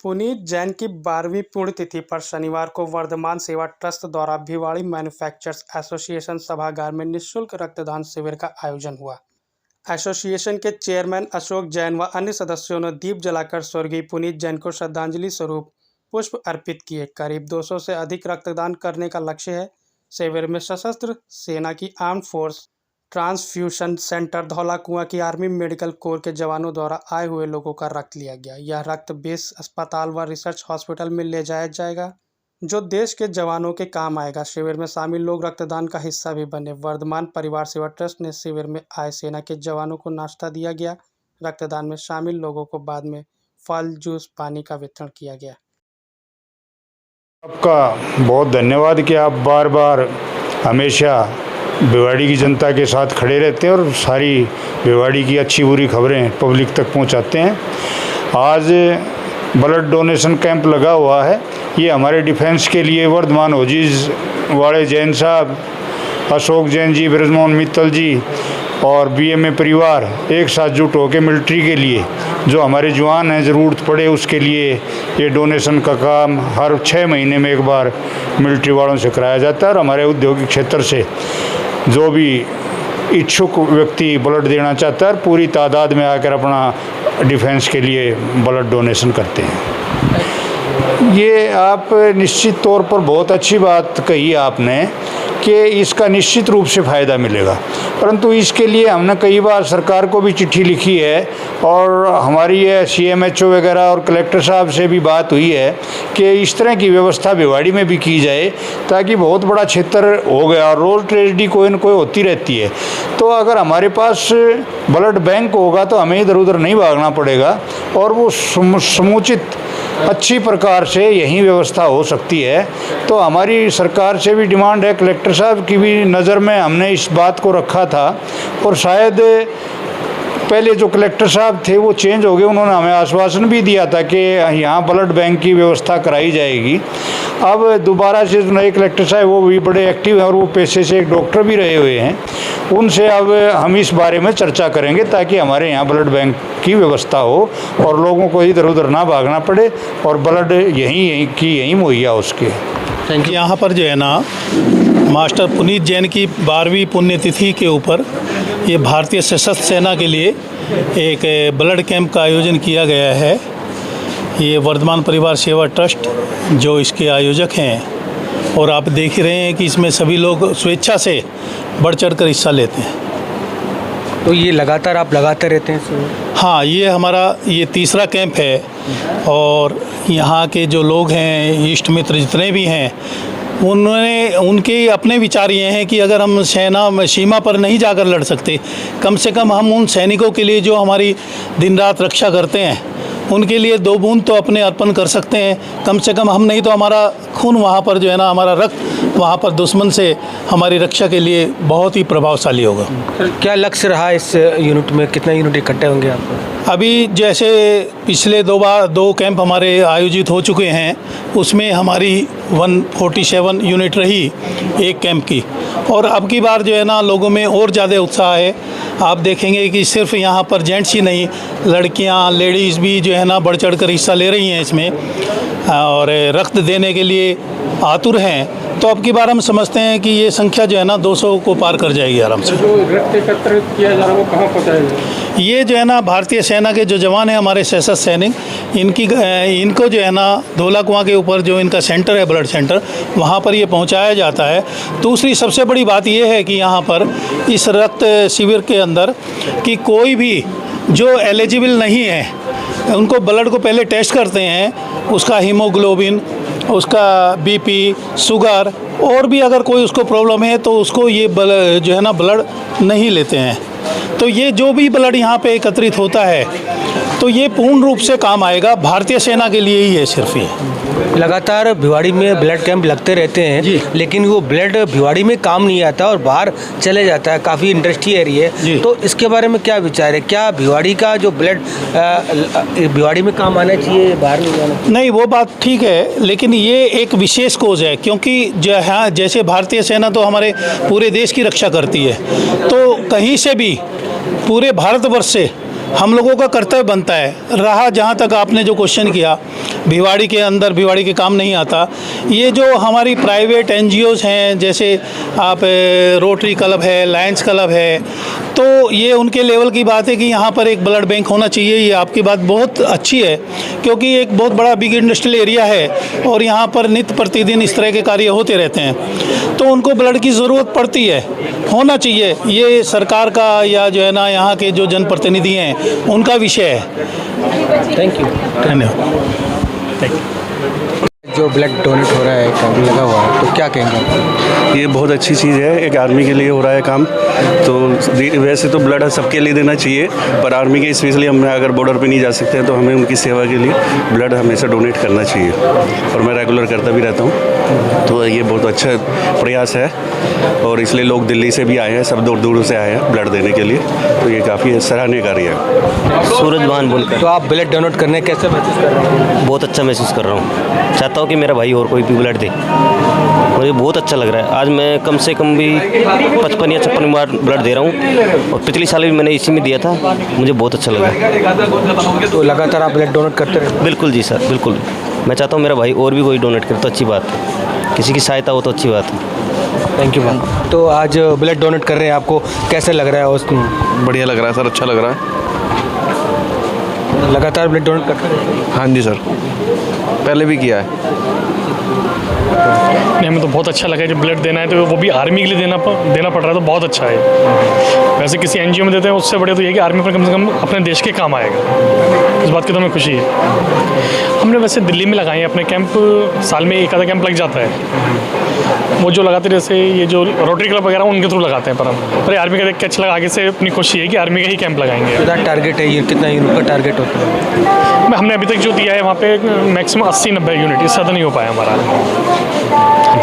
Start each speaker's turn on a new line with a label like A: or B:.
A: पुनीत जैन की 12वीं पुण्यतिथि पर शनिवार को वर्धमान सेवा ट्रस्ट द्वारा भिवाड़ी मैन्युफैक्चरर्स एसोसिएशन सभागार में निःशुल्क रक्तदान शिविर का आयोजन हुआ। एसोसिएशन के चेयरमैन अशोक जैन व अन्य सदस्यों ने दीप जलाकर स्वर्गीय पुनीत जैन को श्रद्धांजलि स्वरूप पुष्प अर्पित किए। करीब 200 से अधिक रक्तदान करने का लक्ष्य है। शिविर में सशस्त्र सेना की armed force transfusion centre Dhaula कुआं की आर्मी मेडिकल कोर के जवानों द्वारा आए हुए लोगों का रक्त लिया गया। यह रक्त बेस अस्पताल व रिसर्च हॉस्पिटल में ले जाया जाएगा, जो देश के जवानों के काम आएगा। शिविर में शामिल लोग रक्तदान का हिस्सा भी बने। वर्धमान परिवार सेवा ट्रस्ट ने शिविर में आए सेना के जवानों को नाश्ता दिया गया। रक्तदान में शामिल लोगों को बाद में फल, जूस, पानी का वितरण किया गया।
B: आपका बहुत धन्यवाद कि आप बार बार हमेशा भिवाड़ी की जनता के साथ खड़े रहते हैं और सारी भिवाड़ी की अच्छी बुरी खबरें पब्लिक तक पहुंचाते हैं। आज ब्लड डोनेशन कैंप लगा हुआ है। ये हमारे डिफेंस के लिए वर्धमान होजीज वाले जैन साहब, अशोक जैन जी, ब्रजमोहन मित्तल जी और बीएमए परिवार एक साथ जुट होकर मिलिट्री के लिए जो हमारे जवान हैं ज़रूरत पड़े उसके लिए ये डोनेशन का काम हर 6 महीने में एक बार मिलिट्री वालों से कराया जाता है। और हमारे औद्योगिक क्षेत्र से जो भी इच्छुक व्यक्ति ब्लड देना चाहता है पूरी तादाद में आकर अपना डिफेंस के लिए ब्लड डोनेशन करते हैं। ये आप निश्चित तौर पर बहुत अच्छी बात कही आपने कि इसका निश्चित रूप से फ़ायदा मिलेगा, परंतु इसके लिए हमने कई बार सरकार को भी चिट्ठी लिखी है और हमारी ये सीएमएचओ वगैरह और कलेक्टर साहब से भी बात हुई है कि इस तरह की व्यवस्था भिवाड़ी में भी की जाए, ताकि बहुत बड़ा क्षेत्र हो गया और रोज़ ट्रेजेडी कोई न कोई होती रहती है। तो अगर हमारे पास ब्लड बैंक होगा तो हमें इधर उधर नहीं भागना पड़ेगा और वो समुचित अच्छी प्रकार से यही व्यवस्था हो सकती है। तो हमारी सरकार से भी डिमांड है, कलेक्टर साहब की भी नज़र में हमने इस बात को रखा था और शायद पहले जो कलेक्टर साहब थे वो चेंज हो गए, उन्होंने हमें आश्वासन भी दिया था कि यहाँ ब्लड बैंक की व्यवस्था कराई जाएगी। अब दोबारा से नए कलेक्टर साहब वो भी बड़े एक्टिव हैं और वो पेशे से एक डॉक्टर भी रहे हुए हैं, उनसे अब हम इस बारे में चर्चा करेंगे ताकि हमारे यहाँ ब्लड बैंक की व्यवस्था हो और लोगों को इधर उधर ना भागना पड़े और ब्लड यहीं मुहैया उसके।
C: Thank you. यहाँ पर जो है ना मास्टर पुनीत जैन की 12वीं पुण्यतिथि के ऊपर ये भारतीय सशस्त्र सेना के लिए एक ब्लड कैंप का आयोजन किया गया है। ये वर्धमान परिवार सेवा ट्रस्ट जो इसके आयोजक हैं और आप देख ही रहे हैं कि इसमें सभी लोग स्वेच्छा से बढ़ चढ़ कर हिस्सा लेते हैं।
D: तो ये लगातार आप लगाते रहते हैं?
C: हाँ, ये हमारा तीसरा कैंप है और यहाँ के जो लोग हैं, इष्ट मित्र जितने भी हैं, उनके अपने विचार ये हैं कि अगर हम सीमा पर नहीं जाकर लड़ सकते, कम से कम हम उन सैनिकों के लिए जो हमारी दिन रात रक्षा करते हैं उनके लिए 2 बूंद तो अपने अर्पण कर सकते हैं। कम से कम हम नहीं तो हमारा खून वहाँ पर जो है ना, हमारा रक्त वहाँ पर दुश्मन से हमारी रक्षा के लिए बहुत ही प्रभावशाली होगा।
D: क्या लक्ष्य रहा इस यूनिट में? कितना यूनिट इकट्ठे होंगे आपको?
C: अभी जैसे पिछले 2 कैंप हमारे आयोजित हो चुके हैं, उसमें हमारी 147 यूनिट रही एक कैंप की और अब की बार जो है ना लोगों में और ज़्यादा उत्साह है। आप देखेंगे कि सिर्फ यहाँ पर जेंट्स ही नहीं, लड़कियाँ, लेडीज़ भी जो है ना बढ़ चढ़ कर हिस्सा ले रही हैं इसमें और रक्त देने के लिए आतुर हैं। तो अब की बार हम समझते हैं कि ये संख्या जो है ना 200 को पार कर जाएगी आराम से।
A: जो रक्त एकत्रित किया जा रहा है वो कहाँ पहुँचाएगा?
C: ये जो है ना भारतीय सेना के जो जवान हैं, हमारे सशस्त्र सैनिक, इनको जो है ना धौला कुआं के ऊपर जो इनका सेंटर है, ब्लड सेंटर, वहाँ पर ये पहुँचाया जाता है। दूसरी सबसे बड़ी बात ये है कि यहाँ पर इस रक्त शिविर के अंदर कि कोई भी जो एलिजिबल नहीं है उनको ब्लड को पहले टेस्ट करते हैं, उसका हीमोग्लोबिन, उसका बीपी, शुगर और भी अगर कोई उसको प्रॉब्लम है तो उसको ये जो है ना ब्लड नहीं लेते हैं। तो ये जो भी ब्लड यहाँ पे एकत्रित होता है तो ये पूर्ण रूप से काम आएगा भारतीय सेना के लिए ही है। सिर्फ ये
D: लगातार भिवाड़ी में ब्लड कैंप लगते रहते हैं, लेकिन वो ब्लड भिवाड़ी में काम नहीं आता और बाहर चले जाता है, काफ़ी इंडस्ट्री एरिया है। तो इसके बारे में क्या विचार है? क्या भिवाड़ी का जो ब्लड भिवाड़ी में काम आना चाहिए, बाहर नहीं आना?
C: नहीं, वो बात ठीक है, लेकिन ये एक विशेष कोज है क्योंकि जैसे भारतीय सेना तो हमारे पूरे देश की रक्षा करती है, तो कहीं से भी पूरे भारतवर्ष से हम लोगों का कर्तव्य बनता है। रहा जहाँ तक आपने जो क्वेश्चन किया, भिवाड़ी के अंदर भिवाड़ी के काम नहीं आता, ये जो हमारी प्राइवेट एनजीओज हैं, जैसे आप रोटरी क्लब है, लायंस क्लब है, तो ये उनके लेवल की बात है कि यहाँ पर एक ब्लड बैंक होना चाहिए। ये आपकी बात बहुत अच्छी है, क्योंकि एक बहुत बड़ा बिग इंडस्ट्रियल एरिया है और यहाँ पर नित्य प्रतिदिन इस तरह के कार्य होते रहते हैं, तो उनको ब्लड की ज़रूरत पड़ती है, होना चाहिए। ये सरकार का या जो है ना यहाँ के जो जनप्रतिनिधि हैं उनका विषय है।
D: Thank you.
C: धन्यवाद।
D: जो ब्लड डोनेट हो रहा है, कैंप लगा हुआ है, तो क्या कहेंगे आप?
E: ये बहुत अच्छी चीज़ है, एक आर्मी के लिए हो रहा है काम। तो वैसे तो ब्लड सबके लिए देना चाहिए, पर आर्मी के स्पेशली हम अगर बॉर्डर पे नहीं जा सकते हैं तो हमें उनकी सेवा के लिए ब्लड हमेशा डोनेट करना चाहिए, और मैं रेगुलर करता भी रहता हूँ। तो ये बहुत अच्छा प्रयास है और इसलिए लोग दिल्ली से भी आए हैं, सब दूर दूर से आए हैं ब्लड देने के लिए, तो ये काफ़ी सराहनीय कार्य है।
F: सूरज भान बोलकर।
D: तो आप ब्लड डोनेट करने कैसे महसूस कर रहे हैं?
F: बहुत अच्छा महसूस कर रहा हूँ, चाहता हूँ कि मेरा भाई और कोई भी ब्लड दे, मुझे बहुत अच्छा लग रहा है। आज मैं कम से कम भी 55 या 56 बार ब्लड दे रहा हूँ, और पिछली साल भी मैंने इसी में दिया था, मुझे बहुत अच्छा लगा।
D: तो लगातार आप ब्लड डोनेट करते रहे?
F: बिल्कुल जी सर, बिल्कुल। मैं चाहता हूँ मेरा भाई और भी कोई डोनेट करे तो अच्छी बात है, किसी की सहायता हो तो अच्छी बात है।
D: Thank you ma'am. तो आज ब्लड डोनेट कर रहे हैं, आपको कैसे लग रहा है? उसको
E: बढ़िया लग रहा है सर, अच्छा लग रहा है।
D: लगातार ब्लड डोनेट करते रहे?
E: हाँ जी सर, पहले भी किया है।
G: नहीं, हमें तो बहुत अच्छा लगा। जब ब्लड देना है तो वो भी आर्मी के लिए देना पड़ रहा है, तो बहुत अच्छा है। वैसे किसी एनजीओ में देते हैं उससे बढ़िया तो ये कि आर्मी पर कम से कम अपने देश के काम आएगा, इस बात की तो हमें खुशी है। हमने वैसे दिल्ली में लगाए हैं अपने कैंप, साल में एक आधा कैंप लग जाता है। वो जो लगाते जैसे ये जो रोटरी क्लब वगैरह उनके थ्रू लगाते हैं, पर आर्मी का देख के अच्छा लगा। आगे से अपनी कोशिश है कि आर्मी का ही कैंप लगाएंगे।
D: कितना टारगेट है ये, कितना यूनिट का टारगेट होता है?
G: हमने अभी तक जो दिया है वहाँ पे मैक्सिमम 80-90 यूनिट, इससे ज़्यादा नहीं हो पाया हमारा।